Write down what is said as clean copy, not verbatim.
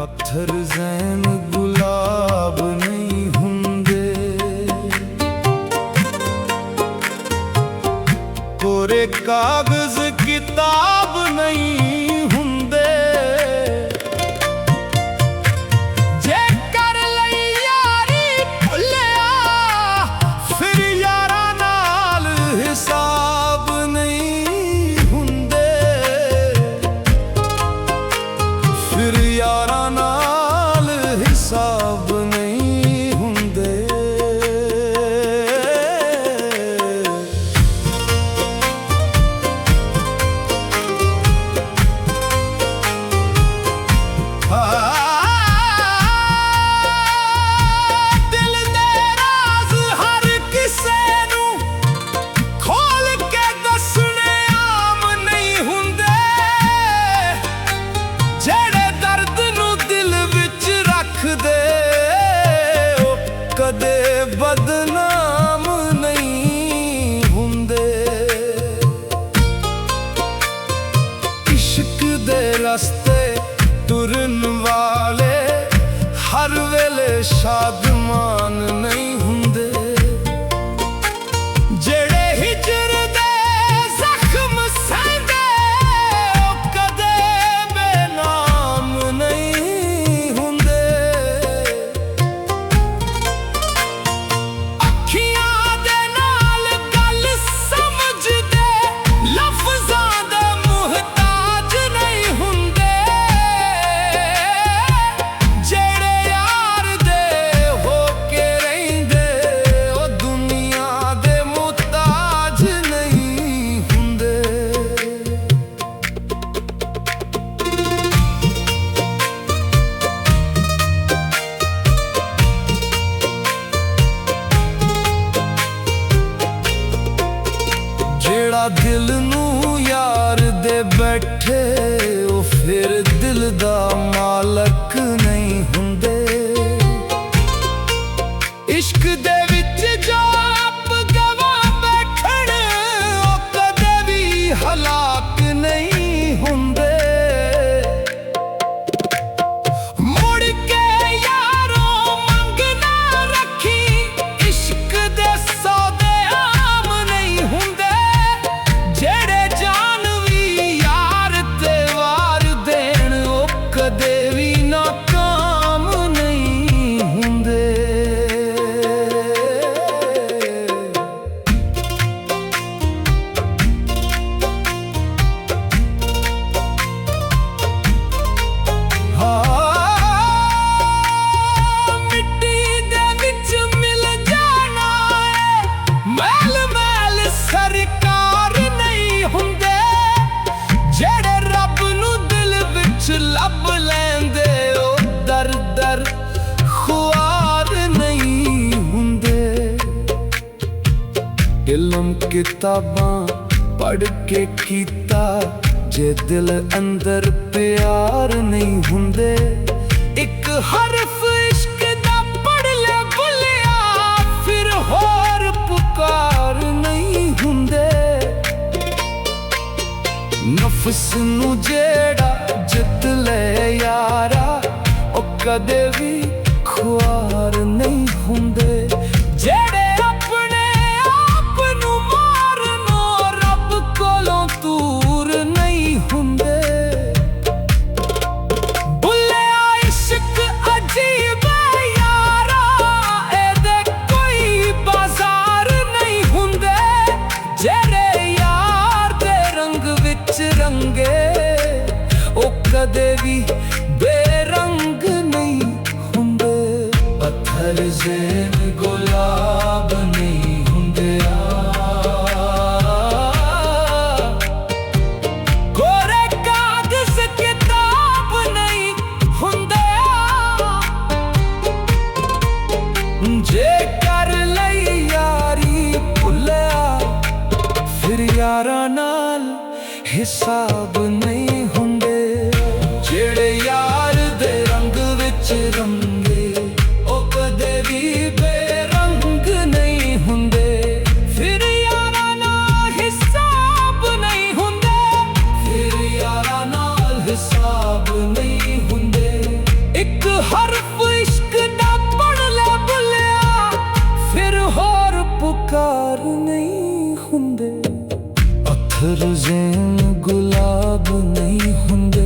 पत्थर ज़ैन गुलाब नहीं हुंदे, कोरे कागज किताब नहीं हुंदे। जे कर लई यारी भुल्लिया फिर यारा नाल हिसाब नहीं हुंदे, फिर यारा नाल हिसाब नहीं हुंदे। दिल दे राज हर किसे नू खोल के दसने आम नहीं हुंदे, जेड़े दर्द नू दिल विच रख दे ओ कदे बदनाम नहीं हुंदे। इश्क दे रस्ते तुरन वाले हर वेले शादमान नहीं हुंदे, जेड़े हिजर दे जख्म सहंदे ओ कदे बेनाम नहीं हुंदे। अखियां दे नाल गल समझदे लफ्ज़ां दे मुहताज नहीं हुंदे, जेड़े यार दे हो के रहिंदे ओ दुनिया दे मुहताज नहीं हुंदे। जेड़ा दिल नू यार दे बैठे ओ फिर दिल दा मालक नहीं हुंदे। इश्क दे विच जो आप गवा बैठण ओ कदे भी हलाक नहीं हुंदे। मुड़ के यारों मंग ना रखी, इश्क दे सौदे आम नहीं हुंदे, जेड़े जान भी यार ते वार देण ओ कदे भी नाकाम नहीं हुंदे। मिट्टी दे विच मिल जाना है मैल मैल सरकार नहीं हुंदे, जेड़े रब नू दिल विच लब लैंदे ओ दर दर खुआर नहीं हुंदे। इल्म किताबां पढ़ के कीता जे दिल अंदर प्यार नहीं हुंदे, एक हरफ इश्क दा पढ़ ले भुल्लिया फिर होर पुकार नहीं हुंदे। नफ्स नू जेड़ा जित ले यारा ओ कदे भी खुआर नहीं हुंदे, जेड़े अपने आप नू मारनो रब कोलों दूर नहीं हुंदे। भुल्लिया इश्क अजीब है यारा, एदे कोई बाजार नहीं हुंदे, जेड़े यार दे रंग विच रंगे ओ कदे भी बेरंग नहीं हुंदे। पत्थर ज़ैन गुलाब नहीं हुंदे, कोरे कागज किताब नहीं हुंदे, जे कर लई यारी भुल्लिया फिर यारा नाल हिसाब नहीं हुंदे, जेड़े यार दे रंग विच रंगे ओ कदे भी बेरंग नहीं हुंदे, फिर यारा नाल हिसाब नहीं हुंदे, फिर यारा नाल हिसाब नहीं हुंदे। ਇੱਕ ਹਰਫ ਇਸ਼ਕ ਦਾ ਪੜ੍ਹ ਲੈ ਬੁੱਲਿਆ, ਫਿਰ ਹੋਰ ਪੁਕਾਰ ਨਹੀਂ ਹੁੰਦੇ। ਪੱਥਰ ਜ਼ੇਨ ਗੁਲਾਬ ਨਹੀਂ ਹੁੰਦੇ।